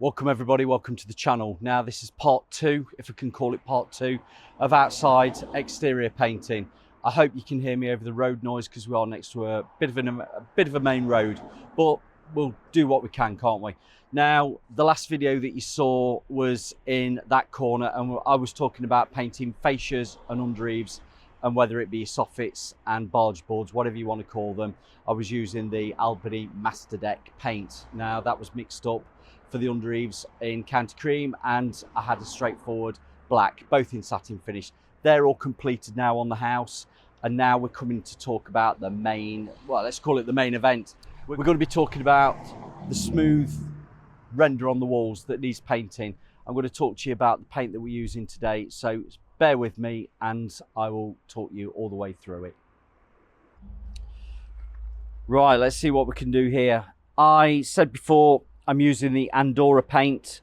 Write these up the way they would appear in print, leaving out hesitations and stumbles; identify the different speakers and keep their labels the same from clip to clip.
Speaker 1: Welcome everybody, welcome to the channel. Now this is part 2, if I can call it part 2, of outside exterior painting. I hope you can hear me over the road noise because we are next to a bit of a main road, but we'll do what we can, can't we? Now, the last video that you saw was in that corner and I was talking about painting fascias and undereaves, and whether it be soffits and barge boards, whatever you want to call them. I was using the Albany Master Deck paint. Now that was mixed up for the undereaves in County Cream, and I had a straightforward black, both in satin finish. They're all completed now on the house, and now we're coming to talk about the main, well, let's call it the main event. We're going to be talking about the smooth render on the walls that needs painting. I'm going to talk to you about the paint that we're using today, so bear with me and I will talk you all the way through it. Right, let's see what we can do here. I said before, I'm using the Andura paint.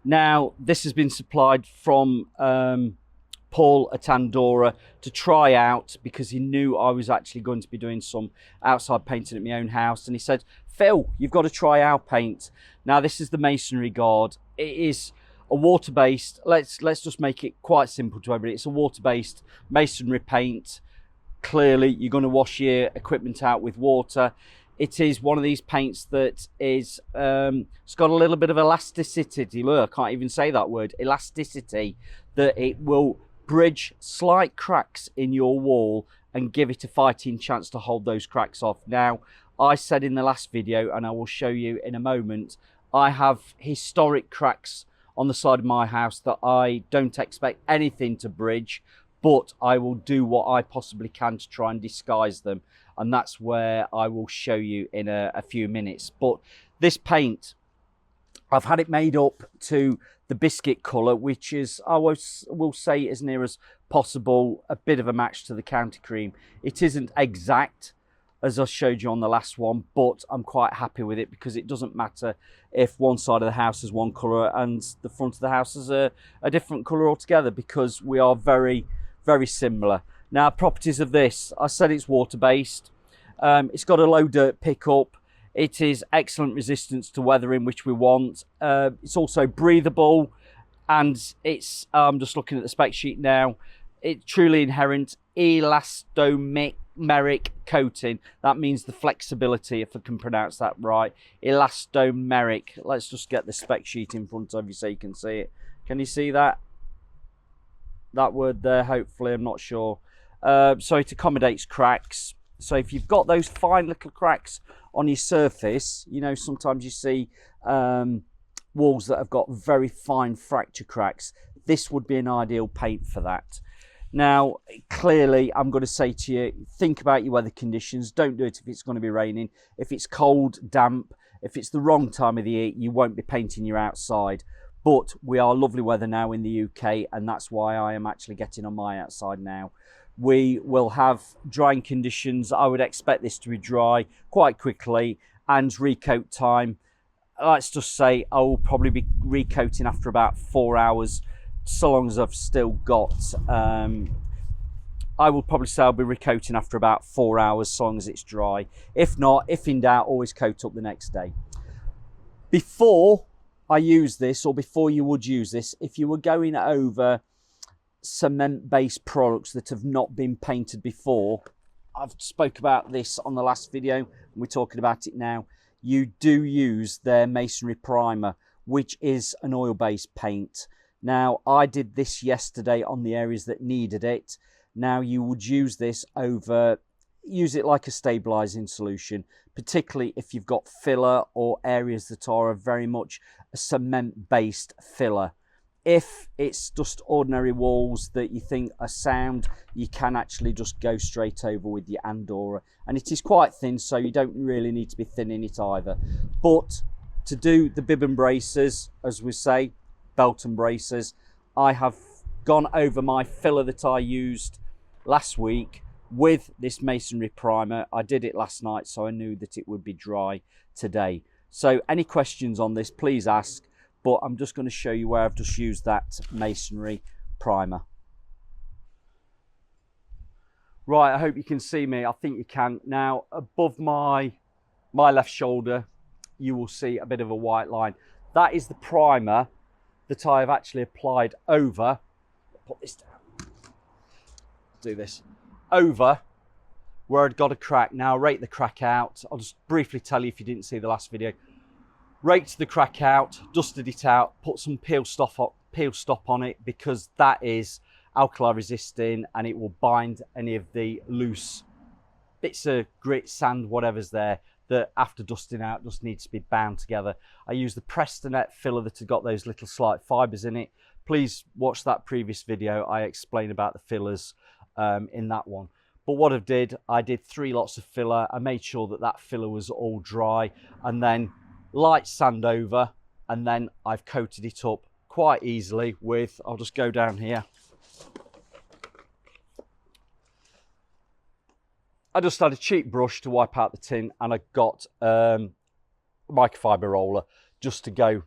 Speaker 1: Now, this has been supplied from Paul at Andura to try out because he knew I was actually going to be doing some outside painting at my own house. And he said, Phil, you've got to try our paint. Now, this is the MasonryGard. It is a water-based, let's just make it quite simple to everybody. It's a water-based masonry paint. Clearly, you're going to wash your equipment out with water. It is one of these paints that is, it's got a little bit of elasticity. Look, I can't even say that word, elasticity, that it will bridge slight cracks in your wall and give it a fighting chance to hold those cracks off. Now, I said in the last video, and I will show you in a moment, I have historic cracks on the side of my house that I don't expect anything to bridge, but I will do what I possibly can to try and disguise them. And that's where I will show you in a few minutes. But this paint, I've had it made up to the biscuit colour, which is, I will say, as near as possible, a bit of a match to the County Cream. It isn't exact, as I showed you on the last one, but I'm quite happy with it because it doesn't matter if one side of the house is one colour and the front of the house is a different colour altogether, because we are very, very similar. Now, properties of this, I said it's water-based. It's got a low dirt pickup. It is excellent resistance to weathering, which we want. It's also breathable, and it's, I'm just looking at the spec sheet now, it's truly inherent elastomeric coating. That means the flexibility, if I can pronounce that right. Elastomeric. Let's just get the spec sheet in front of you so you can see it. Can you see that? That word there, hopefully, I'm not sure. So it accommodates cracks. So if you've got those fine little cracks on your surface, you know, sometimes you see walls that have got very fine fracture cracks. This would be an ideal paint for that. Now, clearly, I'm going to say to you, think about your weather conditions. Don't do it if it's going to be raining. If it's cold, damp, if it's the wrong time of the year, you won't be painting your outside. But we are lovely weather now in the UK, and that's why I am actually getting on my outside now. We will have drying conditions. I would expect this to be dry quite quickly, and recoat time, let's just say I will probably be recoating after about 4 hours, so long as I've still got, I will probably say I'll be recoating after about 4 hours, so long as it's dry. If not, if in doubt, always coat up the next day. Before I use this, or before you would use this, if you were going over cement-based products that have not been painted before, I've spoke about this on the last video, and we're talking about it now. You do use their Masonry Primer, which is an oil-based paint. Now, I did this yesterday on the areas that needed it. Now, you would use this over, use it like a stabilising solution, particularly if you've got filler or areas that are very much a cement-based filler. If it's just ordinary walls that you think are sound, you can actually just go straight over with your Andura. And it is quite thin, so you don't really need to be thinning it either. But to do the bib and braces, as we say, belt and braces, I have gone over my filler that I used last week with this Masonry Primer. I did it last night, so I knew that it would be dry today. So any questions on this, please ask. But I'm just going to show you where I've just used that Masonry Primer. Right, I hope you can see me. I think you can. Now, above my left shoulder, you will see a bit of a white line. That is the primer that I have actually applied over, put this down, do this, over where I'd got a crack. Now rake the crack out. I'll just briefly tell you if you didn't see the last video. Raked the crack out, dusted it out, put some peel stop on it, because that is alkali resisting and it will bind any of the loose bits of grit, sand, whatever's there that after dusting out just needs to be bound together. I use the Prestonet filler that had got those little slight fibres in it. Please watch that previous video. I explain about the fillers in that one. But what I did 3 lots of filler. I made sure that that filler was all dry, and then light sand over, and then I've coated it up quite easily with, I'll just go down here. I just had a cheap brush to wipe out the tin, and I got a microfiber roller just to go.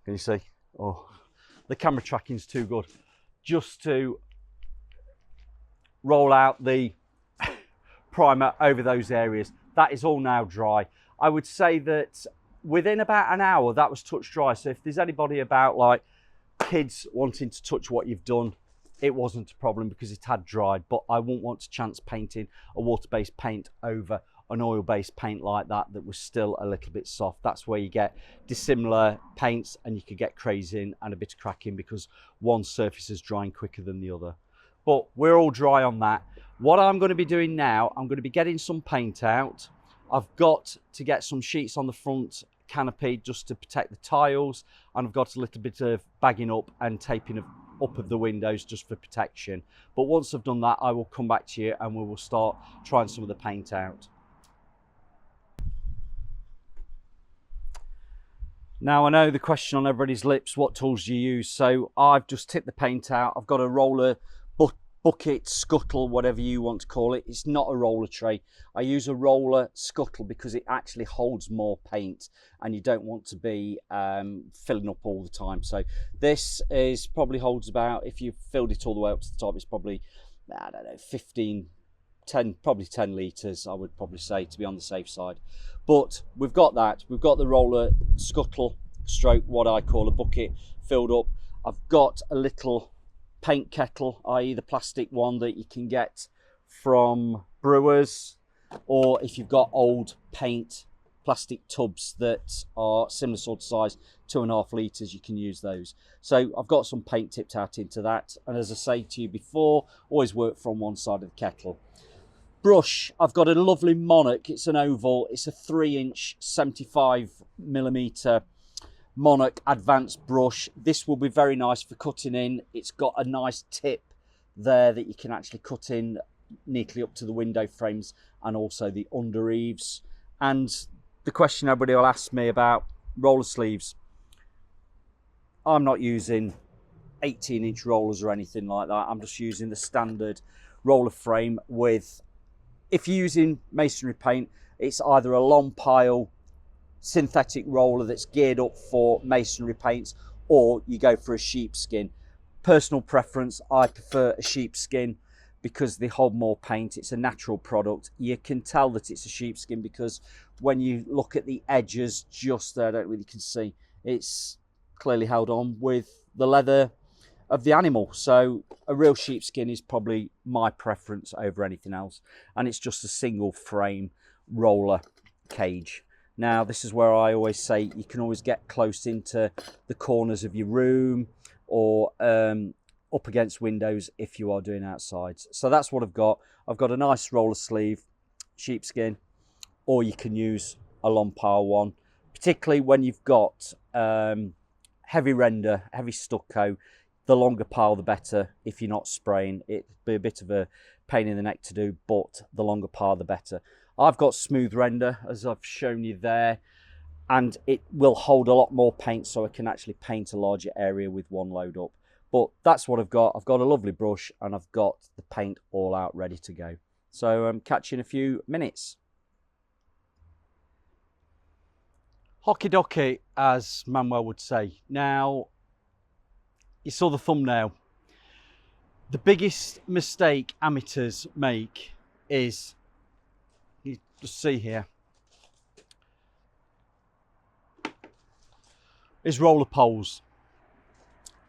Speaker 1: Can you see? Oh, the camera tracking's too good. Just to roll out the primer over those areas. That is all now dry. I would say that within about an hour that was touch dry. So if there's anybody about like kids wanting to touch what you've done, it wasn't a problem because it had dried. But I wouldn't want to chance painting a water-based paint over an oil-based paint like that was still a little bit soft. That's where you get dissimilar paints and you could get crazing and a bit of cracking because one surface is drying quicker than the other. But we're all dry on that. What I'm going to be doing now, I'm going to be getting some paint out. I've got to get some sheets on the front canopy just to protect the tiles, and I've got a little bit of bagging up and taping up of the windows just for protection. But once I've done that, I will come back to you and we will start trying some of the paint out. Now I know the question on everybody's lips, what tools do you use? So I've just tipped the paint out. I've got a roller, bucket, scuttle, whatever you want to call it. It's not a roller tray. I use a roller scuttle because it actually holds more paint and you don't want to be filling up all the time. So this is probably holds about, if you filled it all the way up to the top, it's probably, I don't know, probably 10 litres, I would probably say, to be on the safe side. But we've got that. We've got the roller scuttle stroke, what I call a bucket, filled up. I've got a little paint kettle, i.e. the plastic one that you can get from brewers, or if you've got old paint plastic tubs that are similar sort of size, 2.5 litres, you can use those. So I've got some paint tipped out into that, and as I say to you before, always work from one side of the kettle. Brush, I've got a lovely Monarch. It's an oval, it's a 3-inch 75mm Monarch advanced brush. This will be very nice for cutting in. It's got a nice tip there that you can actually cut in neatly up to the window frames and also the under eaves. And the question everybody will ask me about roller sleeves, I'm not using 18-inch rollers or anything like that. I'm just using the standard roller frame with, if you're using masonry paint, it's either a long pile synthetic roller that's geared up for masonry paints, or you go for a sheepskin. Personal preference, I prefer a sheepskin because they hold more paint. It's a natural product. You can tell that it's a sheepskin because when you look at the edges just there, I don't really can see, it's clearly held on with the leather of the animal. So a real sheepskin is probably my preference over anything else, and it's just a single frame roller cage. Now, this is where I always say you can always get close into the corners of your room or up against windows if you are doing outsides. So that's what I've got. I've got a nice roller sleeve, sheepskin, or you can use a long pile one, particularly when you've got heavy render, heavy stucco. The longer pile, the better. If you're not spraying, it'd be a bit of a pain in the neck to do, but the longer pile, the better. I've got smooth render, as I've shown you there, and it will hold a lot more paint, so I can actually paint a larger area with one load up. But that's what I've got. I've got a lovely brush, and I've got the paint all out ready to go. So catch you in a few minutes. Hockey docky, as Manuel would say. Now, you saw the thumbnail. The biggest mistake amateurs make is, you just see here, is roller poles.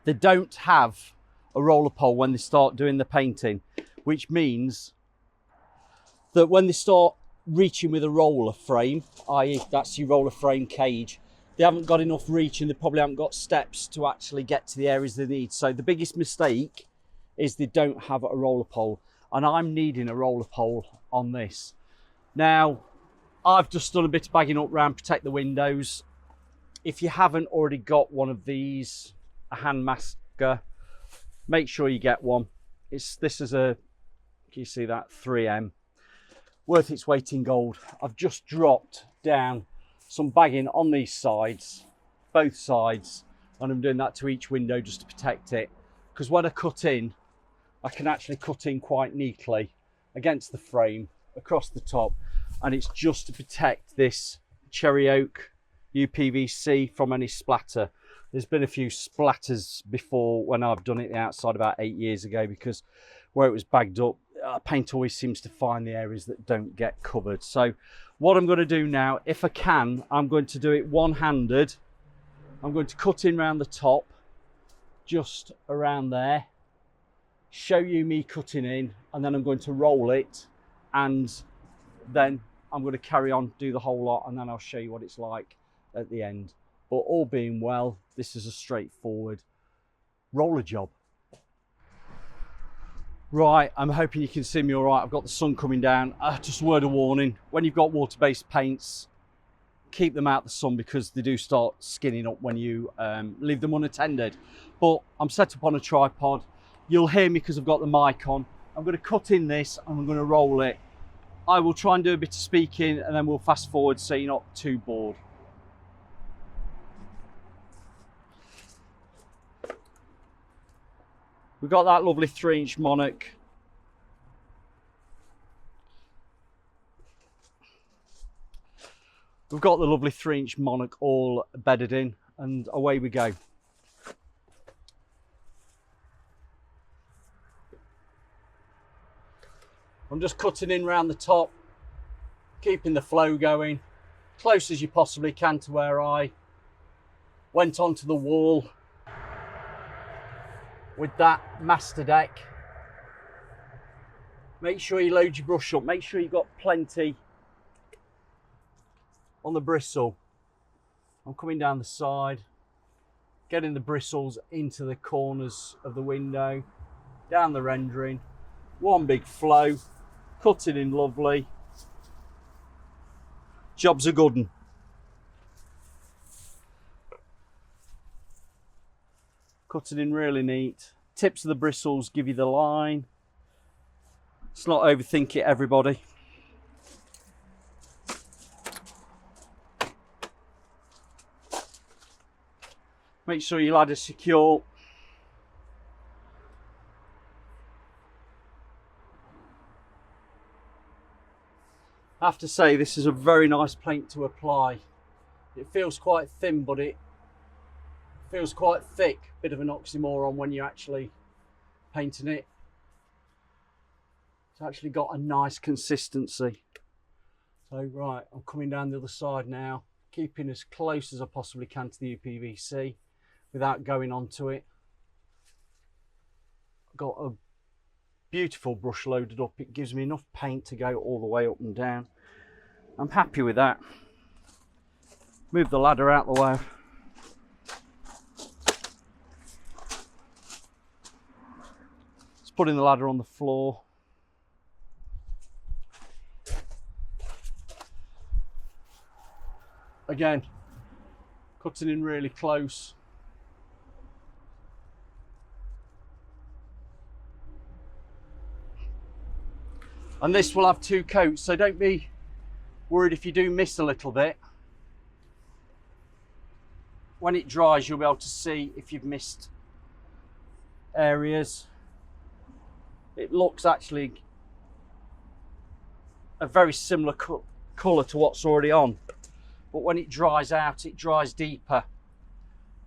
Speaker 1: They don't have a roller pole when they start doing the painting, which means that when they start reaching with a roller frame, i.e. that's your roller frame cage, they haven't got enough reach and they probably haven't got steps to actually get to the areas they need. So the biggest mistake is they don't have a roller pole, and I'm needing a roller pole on this. Now, I've just done a bit of bagging up around Protect the Windows. If you haven't already got one of these, a hand masker, make sure you get one. This is a, can you see that, 3M, worth its weight in gold. I've just dropped down some bagging on these sides, both sides, and I'm doing that to each window just to protect it, because when I cut in, I can actually cut in quite neatly against the frame across the top, and it's just to protect this cherry oak UPVC from any splatter. There's been a few splatters before when I've done it the outside about 8 years ago, because where it was bagged up, paint always seems to find the areas that don't get covered. So what I'm going to do now, if I can, I'm going to do it one-handed. I'm going to cut in around the top, just around there, show you me cutting in, and then I'm going to roll it, and then I'm going to carry on, do the whole lot, and then I'll show you what it's like at the end. But all being well, this is a straightforward roller job. Right, I'm hoping you can see me all right. I've got the sun coming down. Just a word of warning, when you've got water-based paints, keep them out the sun, because they do start skinning up when you leave them unattended. But I'm set up on a tripod. You'll hear me because I've got the mic on. I'm going to cut in this and I'm going to roll it. I will try and do a bit of speaking, and then we'll fast forward so you're not too bored. We've got that lovely 3-inch monarch. We've got the lovely 3-inch monarch all bedded in, and away we go. I'm just cutting in around the top, keeping the flow going, close as you possibly can to where I went onto the wall with that master deck. Make sure you load your brush up, make sure you've got plenty on the bristle. I'm coming down the side, getting the bristles into the corners of the window, down the rendering, one big flow, cutting in lovely. Job's a good one. Cutting in really neat. Tips of the bristles give you the line. Let's not overthink it, everybody. Make sure your ladder's secure. I have to say, this is a very nice paint to apply. It feels quite thin, but it feels quite thick. Bit of an oxymoron when you're actually painting it. It's actually got a nice consistency. So right, I'm coming down the other side now, keeping as close as I possibly can to the UPVC without going onto it. Got a beautiful brush loaded up. It gives me enough paint to go all the way up and down. I'm happy with that. Move the ladder out the way. Just putting the ladder on the floor. Again, cutting in really close. And this will have 2 coats, so don't be worried if you do miss a little bit. When it dries, you'll be able to see if you've missed areas. It looks actually a very similar colour to what's already on, but when it dries out, it dries deeper.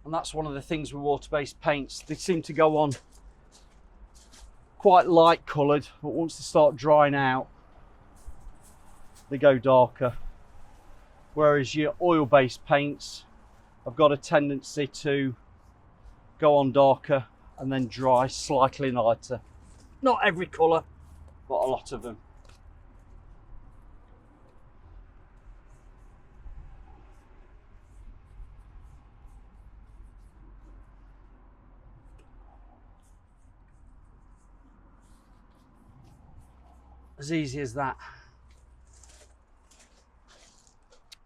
Speaker 1: And that's one of the things with water-based paints. They seem to go on quite light coloured, but once they start drying out, they go darker. Whereas your oil-based paints, have got a tendency to go on darker and then dry slightly lighter. Not every colour, but a lot of them. As easy as that.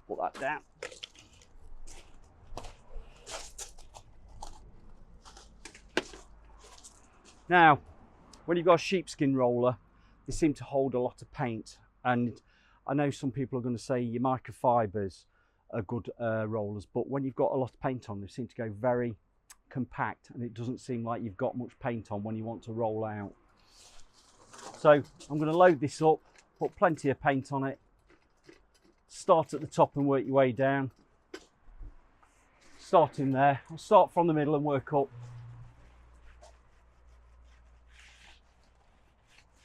Speaker 1: Put that down. Now, when you've got a sheepskin roller, they seem to hold a lot of paint, and I know some people are going to say your microfibers are good rollers, but when you've got a lot of paint on, they seem to go very compact, and it doesn't seem like you've got much paint on when you want to roll out. So I'm going to load this up, put plenty of paint on it, start at the top and work your way down. Start in there. I'll start from the middle and work up.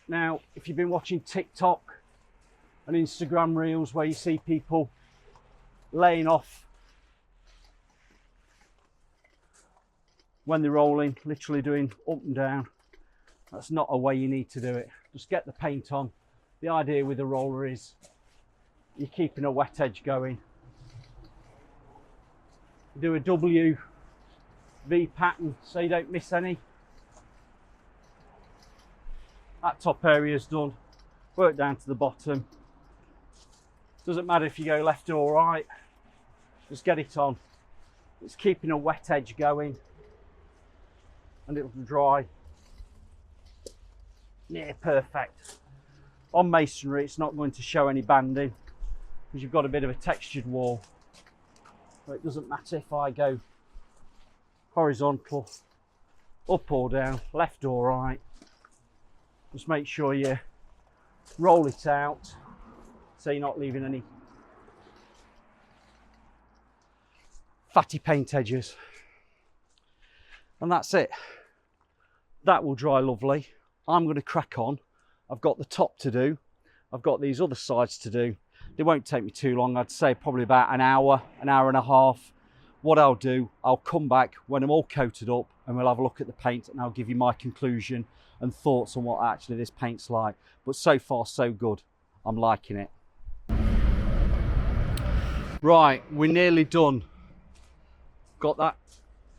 Speaker 1: Now, if you've been watching TikTok and Instagram reels where you see people laying off when they're rolling, literally doing up and down, that's not a way you need to do it. Just get the paint on. The idea with a roller is you're keeping a wet edge going. Do a W V pattern so you don't miss any. That top area is done. Work down to the bottom. Doesn't matter if you go left or right, just get it on. It's keeping a wet edge going and it'll dry near perfect. On masonry, it's not going to show any banding because you've got a bit of a textured wall. But it doesn't matter if I go horizontal, up or down, left or right. Just make sure you roll it out so you're not leaving any fatty paint edges. And that's it. That will dry lovely. I'm going to crack on. I've got the top to do. I've got these other sides to do. They won't take me too long. I'd say probably about an hour and a half. What I'll do, I'll come back when I'm all coated up and we'll have a look at the paint and I'll give you my conclusion and thoughts on what actually this paint's like. But so far so good. I'm liking it. Right, we're nearly done. Got that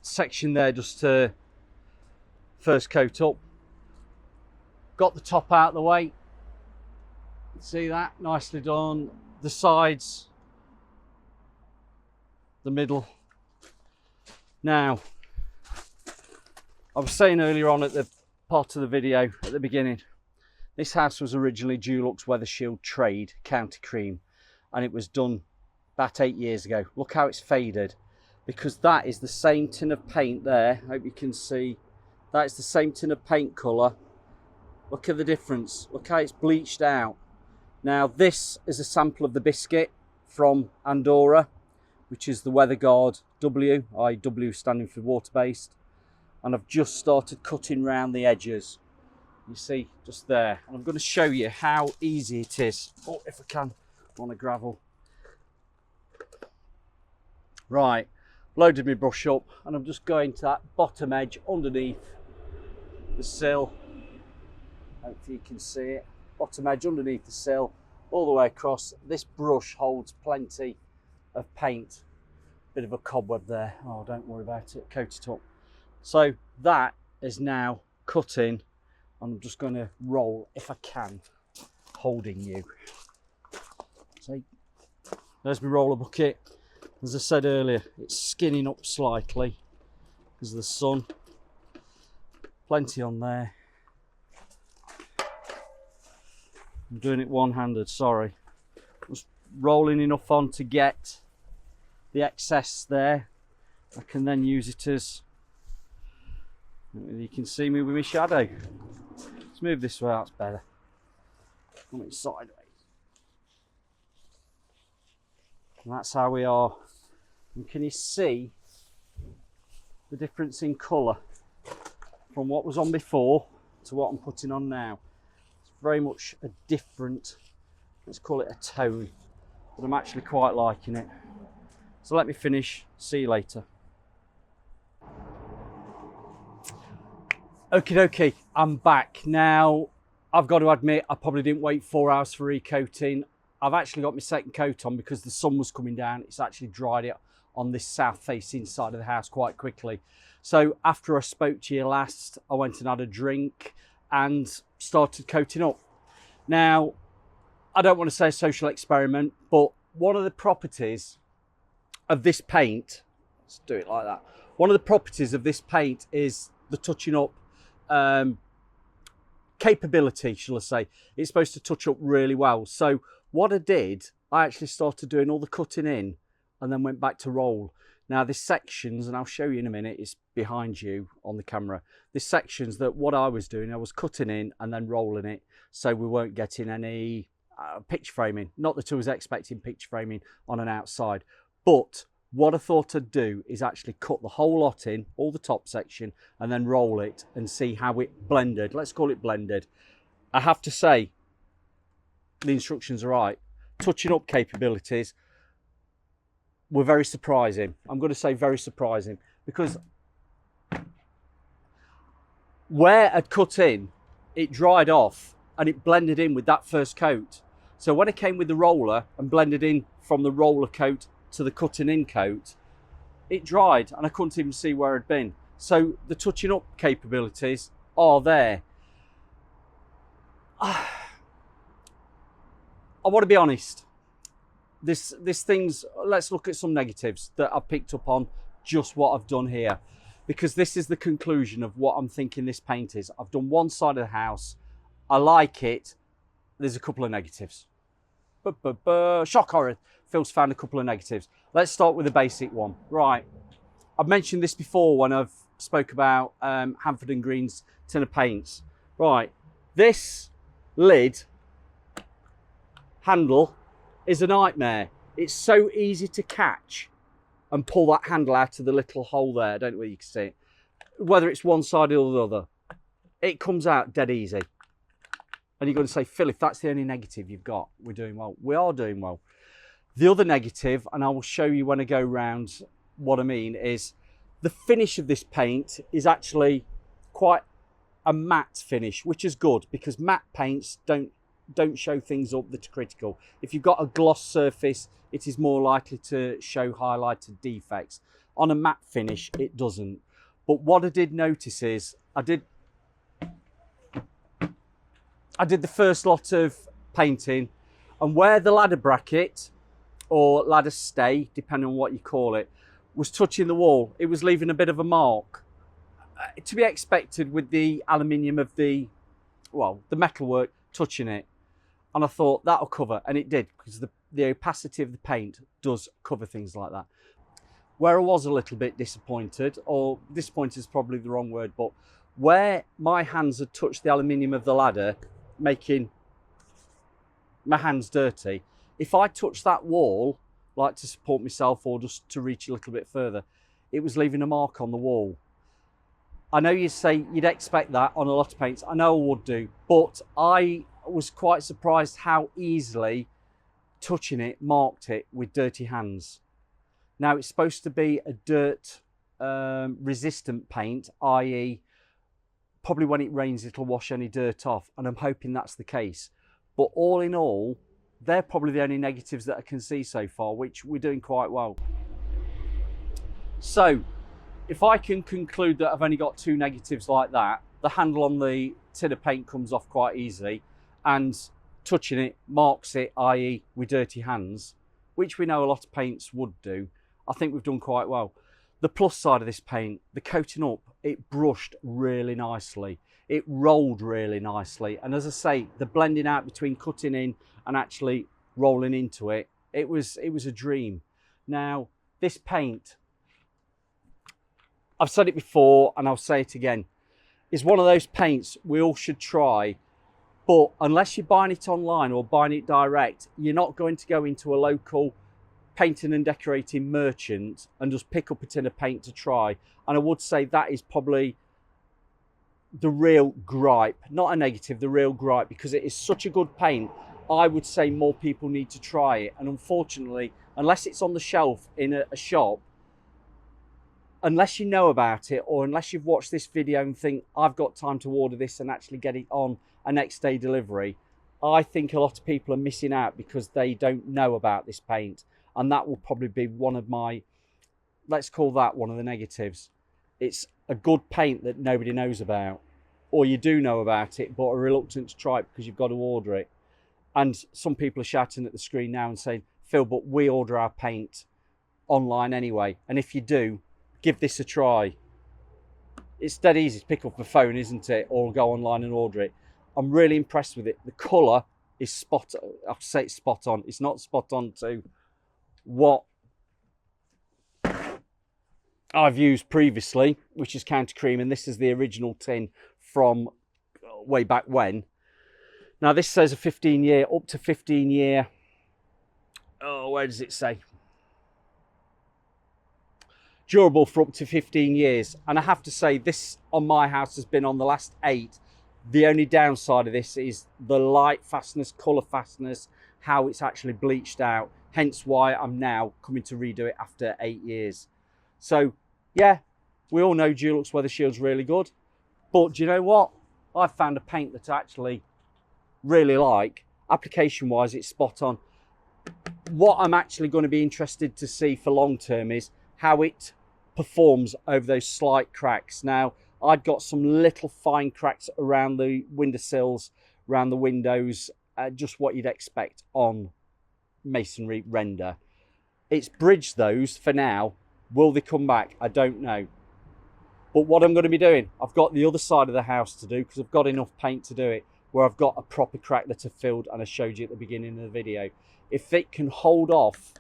Speaker 1: section there just to first coat up. Got the top out of the way. See that? Nicely done. The sides, the middle. Now, I was saying earlier on at the part of the video at the beginning, this house was originally Dulux Weather Shield Trade County Cream, and it was done about 8 years ago. Look how it's faded, because that is the same tin of paint there. I hope you can see. That is the same tin of paint colour. Look at the difference. Look how it's bleached out. Now this is a sample of the biscuit from Andura, which is the WeatherGard W, W standing for water-based. And I've just started cutting round the edges. You see, just there. And I'm going to show you how easy it is. Oh, if I can, on a gravel. Right, loaded my brush up and I'm just going to that bottom edge underneath the sill. Hopefully you can see it. Bottom edge underneath the sill, all the way across. This brush holds plenty of paint. Bit of a cobweb there. Oh, don't worry about it. Coat it up. So that is now cut in, and I'm just going to roll, if I can, holding you. So there's my roller bucket. As I said earlier, it's skinning up slightly because of the sun. Plenty on there. I'm doing it one-handed, sorry. Just rolling enough on to get the excess there. I can then use it as, you can see me with my shadow. Let's move this way, that's better. Coming sideways. And that's how we are. And can you see the difference in colour from what was on before to what I'm putting on now? Very much a different, let's call it a tone, but I'm actually quite liking it. So let me finish, see you later. Okie dokie, I'm back. Now, I've got to admit, I probably didn't wait 4 hours for recoating. I've actually got my second coat on because the sun was coming down. It's actually dried it on this south facing side of the house quite quickly. So after I spoke to you last, I went and had a drink and started coating up. Now, I don't want to say a social experiment, but one of the properties of this paint, let's do it like that. One of the properties of this paint is the touching up capability, shall I say. It's supposed to touch up really well. So what I did, I actually started doing all the cutting in and then went back to roll. Now this sections, and I'll show you in a minute, it's behind you on the camera. This sections that what I was doing, I was cutting in and then rolling it so we weren't getting any picture framing. Not that I was expecting picture framing on an outside, but what I thought I'd do is actually cut the whole lot in, all the top section, and then roll it and see how it blended. Let's call it blended. I have to say, the instructions are right. Touching up capabilities were very surprising. I'm going to say very surprising, because where I'd cut in, it dried off and it blended in with that first coat. So when I came with the roller and blended in from the roller coat to the cutting in coat, it dried and I couldn't even see where I'd been. So the touching up capabilities are there. I want to be honest. This thing's, let's look at some negatives that I've picked up on just what I've done here, because this is the conclusion of what I'm thinking this paint is. I've done one side of the house. I like it. There's a couple of negatives. Shock horror. Phil's found a couple of negatives. Let's start with the basic one. Right. I've mentioned this before when I've spoke about Hanford and Green's tin of paints. Right. This lid handle is a nightmare. It's so easy to catch and pull that handle out of the little hole there. I don't know whether you can see it. Whether it's one side or the other, it comes out dead easy. And you're going to say, Phil, if that's the only negative you've got, we're doing well. We are doing well. The other negative, and I will show you when I go round what I mean, is the finish of this paint is actually quite a matte finish, which is good because matte paints don't show things up that are critical. If you've got a gloss surface, it is more likely to show highlighted defects. On a matte finish, it doesn't. But what I did notice is I did the first lot of painting, and where the ladder bracket or ladder stay, depending on what you call it, was touching the wall, it was leaving a bit of a mark. To be expected with the aluminium of the metalwork touching it. And I thought that'll cover, and it did, because the opacity of the paint does cover things like that. Where I was a little bit disappointed, or disappointed is probably the wrong word, but where my hands had touched the aluminium of the ladder, making my hands dirty, if I touched that wall, like to support myself or just to reach a little bit further, it was leaving a mark on the wall. I know you say you'd expect that on a lot of paints. I know I would do, but I was quite surprised how easily touching it marked it with dirty hands. Now it's supposed to be a dirt resistant paint, i.e. probably when it rains it'll wash any dirt off, and I'm hoping that's the case. But all in all, they're probably the only negatives that I can see so far, which we're doing quite well. So if I can conclude that I've only got 2 negatives like that, the handle on the tin of paint comes off quite easily, and touching it marks it, i.e. with dirty hands, which we know a lot of paints would do, I think we've done quite well. The plus side of this paint, the coating up, it brushed really nicely. It rolled really nicely. And as I say, the blending out between cutting in and actually rolling into it, it was a dream. Now, this paint, I've said it before and I'll say it again, is one of those paints we all should try. But unless you're buying it online or buying it direct, you're not going to go into a local painting and decorating merchant and just pick up a tin of paint to try. And I would say that is probably the real gripe, not a negative, the real gripe, because it is such a good paint. I would say more people need to try it. And unfortunately, unless it's on the shelf in a shop, unless you know about it, or unless you've watched this video and think, I've got time to order this and actually get it on a next day delivery, I think a lot of people are missing out because they don't know about this paint. And that will probably be one of my, let's call that one of the negatives. It's a good paint that nobody knows about, or you do know about it but are reluctant to try it because you've got to order it. And some people are shouting at the screen now and saying, Phil, but we order our paint online anyway, and if you do, give this a try. It's dead easy to pick up the phone, isn't it, or go online and order it. I'm really impressed with it. The colour is spot on. I have to say it's spot on. It's not spot on to what I've used previously, which is Counter Cream, and this is the original tin from way back when. Now this says a 15-year, up to 15-year, oh, where does it say? Durable for up to 15 years. And I have to say, this on my house has been on the last 8. The only downside of this is the light fastness, colour fastness, how it's actually bleached out. Hence why I'm now coming to redo it after 8 years. So yeah, we all know Dulux Weather Shield's really good. But do you know what? I've found a paint that I actually really like. Application wise, it's spot on. What I'm actually going to be interested to see for long term is how it performs over those slight cracks. Now, I'd got some little fine cracks around the windowsills, around the windows, just what you'd expect on masonry render. It's bridged those for now. Will they come back? I don't know. But what I'm going to be doing, I've got the other side of the house to do because I've got enough paint to do it, where I've got a proper crack that I've filled and I showed you at the beginning of the video. If it can hold off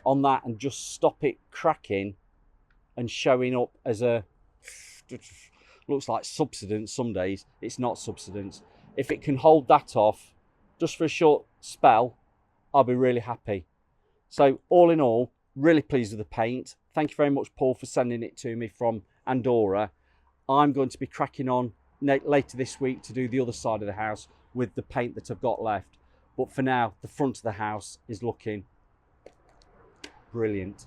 Speaker 1: on that and just stop it cracking and showing up as a, looks like subsidence some days, it's not subsidence. If it can hold that off just for a short spell, I'll be really happy. So all in all, really pleased with the paint. Thank you very much, Paul, for sending it to me from Andura. I'm going to be cracking on later this week to do the other side of the house with the paint that I've got left. But for now, the front of the house is looking brilliant.